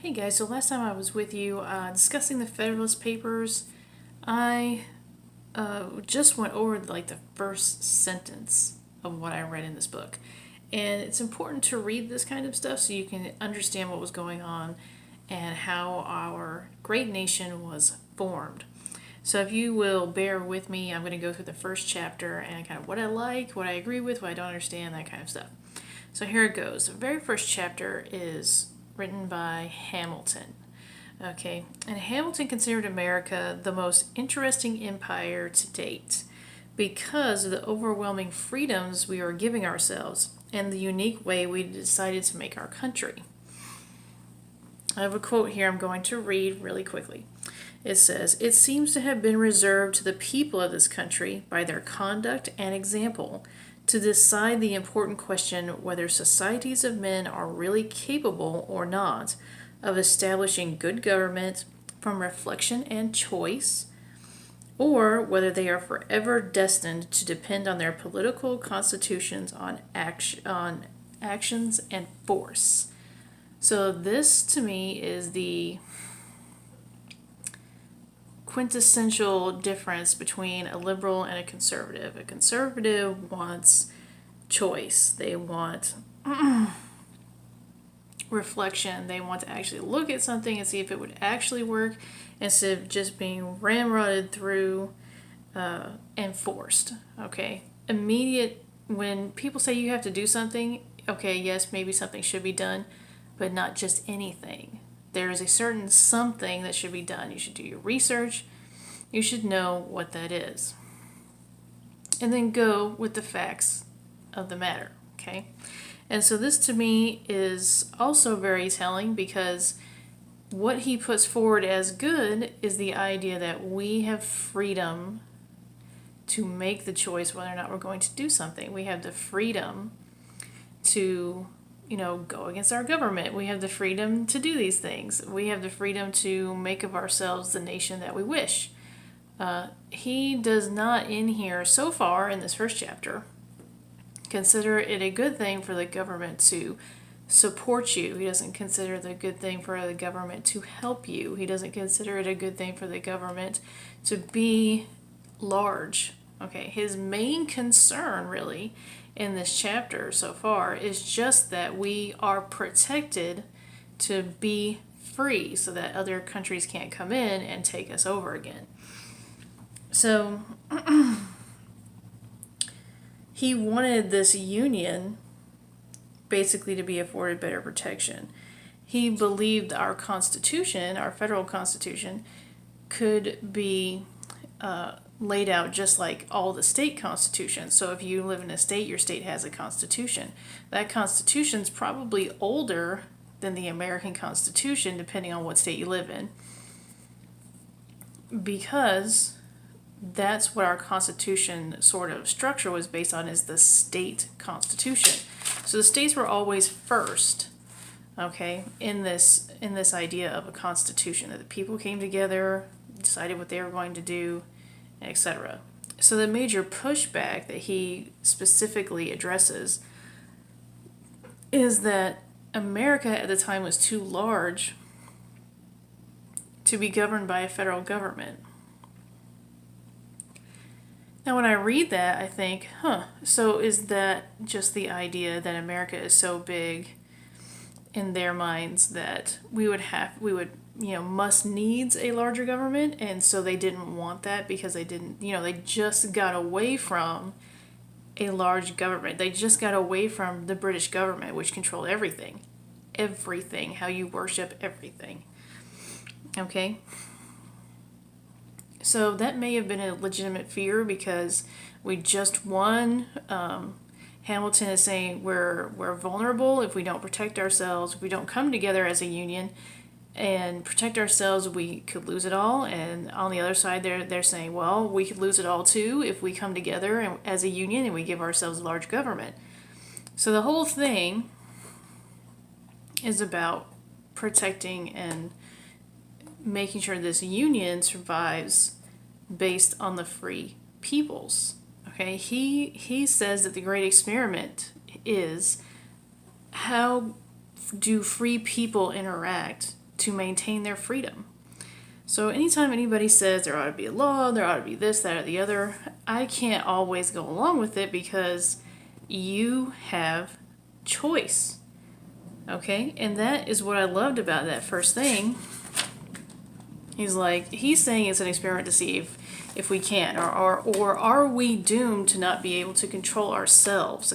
Hey guys, so last time I was with you discussing the Federalist Papers, I just went over like the first sentence of what I read in this book. And it's important to read this kind of stuff so you can understand what was going on and how our great nation was formed. So if you will bear with me, I'm going to go through the first chapter and kind of what I like, what I agree with, what I don't understand, that kind of stuff. So here it goes. The very first chapter is written by Hamilton. Okay, and Hamilton considered America the most interesting empire to date because of the overwhelming freedoms we are giving ourselves and the unique way we decided to make our country. I have a quote here I'm going to read really quickly. It says, "It seems to have been reserved to the people of this country by their conduct and example to decide the important question whether societies of men are really capable or not of establishing good government from reflection and choice, or whether they are forever destined to depend on their political constitutions on actions and force." So this to me is the quintessential difference between a liberal and a conservative. A conservative wants choice. They want reflection. They want to actually look at something and see if it would actually work instead of just being ramrodded through and forced. Okay? Immediate, when people say you have to do something, okay, yes, maybe something should be done, but not just anything. There is a certain something that should be done. You should do your research. You should know what that is. And then go with the facts of the matter, okay? And so this to me is also very telling because what he puts forward as good is the idea that we have freedom to make the choice whether or not we're going to do something. We have the freedom to go against our government. We have the freedom to do these things. We have the freedom to make of ourselves the nation that we wish. He does not in here, so far in this first chapter, consider it a good thing for the government to support you. He doesn't consider it a good thing for the government to help you. He doesn't consider it a good thing for the government to be large. Okay, his main concern really in this chapter so far is just that we are protected to be free so that other countries can't come in and take us over again. So he wanted this union basically to be afforded better protection. He believed our Constitution, our federal Constitution, could be laid out just like all the state constitutions. So if you live in a state, your state has a constitution. That constitution's probably older than the American Constitution, depending on what state you live in, because that's what our constitution sort of structure was based on, is the state constitution. So the states were always first, okay, in this idea of a constitution, that the people came together, decided what they were going to do, etc. So the major pushback that he specifically addresses is that America at the time was too large to be governed by a federal government. Now when I read that, I think, so is that just the idea that America is so big in their minds that we would must needs a larger government, and so they didn't want that because they didn't, they just got away from a large government. They just got away from the British government, which controlled everything, how you worship, everything. Okay? So that may have been a legitimate fear because we just won. Hamilton is saying we're vulnerable if we don't protect ourselves, if we don't come together as a union and protect ourselves, we could lose it all. And on the other side, they're saying, well, we could lose it all too if we come together as a union and we give ourselves a large government. So the whole thing is about protecting and making sure this union survives based on the free peoples. Okay, he says that the great experiment is how do free people interact to maintain their freedom. So anytime anybody says there ought to be a law, there ought to be this, that, or the other, I can't always go along with it because you have choice. Okay? And that is what I loved about that first thing. He's saying it's an experiment to see if we can, or are we doomed to not be able to control ourselves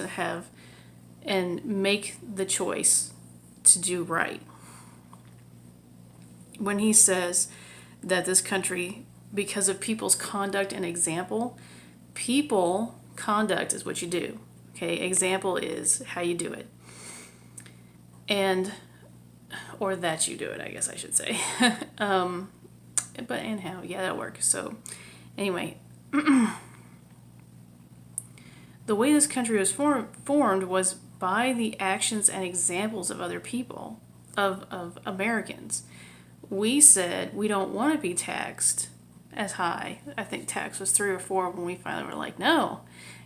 and make the choice to do right. When he says that this country, because of people's conduct and example, conduct is what you do. Okay, example is how you do it. Or that you do it, I guess I should say. But anyhow, yeah, that works. So anyway, the way this country was formed was by the actions and examples of other people, of Americans. We said we don't want to be taxed as high. I think tax was 3 or 4 when we finally were like, no,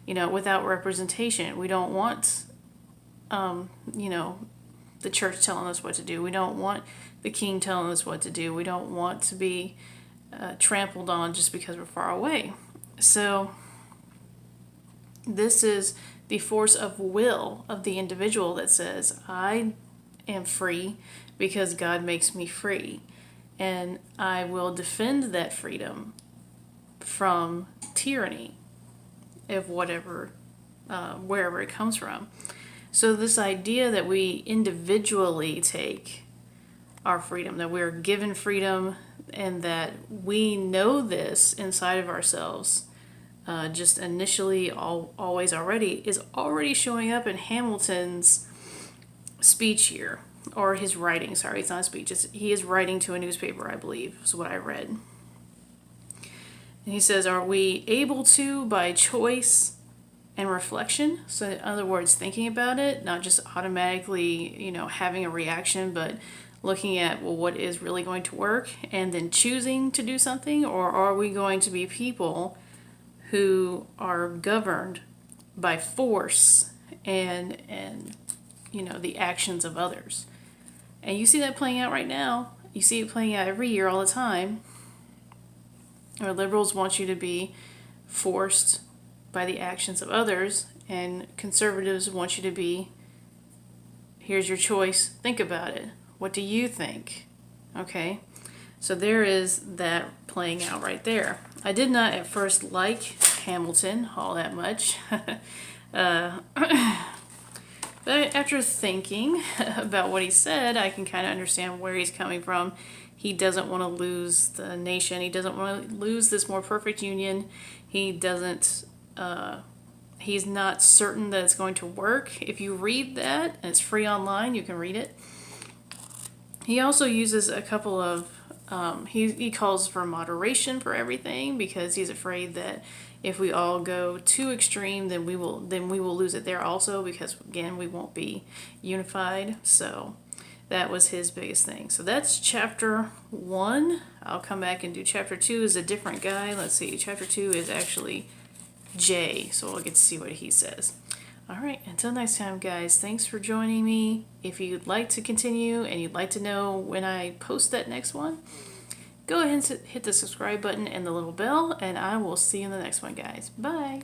without representation. We don't want, the church telling us what to do. We don't want the king telling us what to do. We don't want to be trampled on just because we're far away. So this is the force of will of the individual that says, I am free because God makes me free. And I will defend that freedom from tyranny of whatever, wherever it comes from. So this idea that we individually take our freedom, that we're given freedom, and that we know this inside of ourselves, just initially, always already, is already showing up in Hamilton's speech here, or his writing. Sorry, it's not a speech. He is writing to a newspaper, I believe, is what I read. And he says, are we able to, by choice and reflection? So in other words, thinking about it, not just automatically, having a reaction, but looking at, well, what is really going to work, and then choosing to do something? Or are we going to be people who are governed by force and the actions of others? And you see that playing out right now. You see it playing out every year, all the time. Our liberals want you to be forced by the actions of others, and conservatives want you to be, here's your choice, think about it. What do you think? Okay? So there is that playing out right there. I did not at first like Hamilton all that much. But after thinking about what he said, I can kind of understand where he's coming from. He doesn't want to lose the nation. He doesn't want to lose this more perfect union. He doesn't, he's not certain that it's going to work. If you read that, and it's free online, you can read it. He also uses a couple of, he calls for moderation for everything, because he's afraid that if we all go too extreme, then we will lose it there also, because again, we won't be unified. So that was his biggest thing. So that's chapter 1. I'll come back and do chapter 2 is a different guy. Let's see, chapter 2 is actually Jay, so we'll get to see what he says. All right, until next time, guys, thanks for joining me. If you'd like to continue and you'd like to know when I post that next one, go ahead and hit the subscribe button and the little bell, and I will see you in the next one, guys. Bye.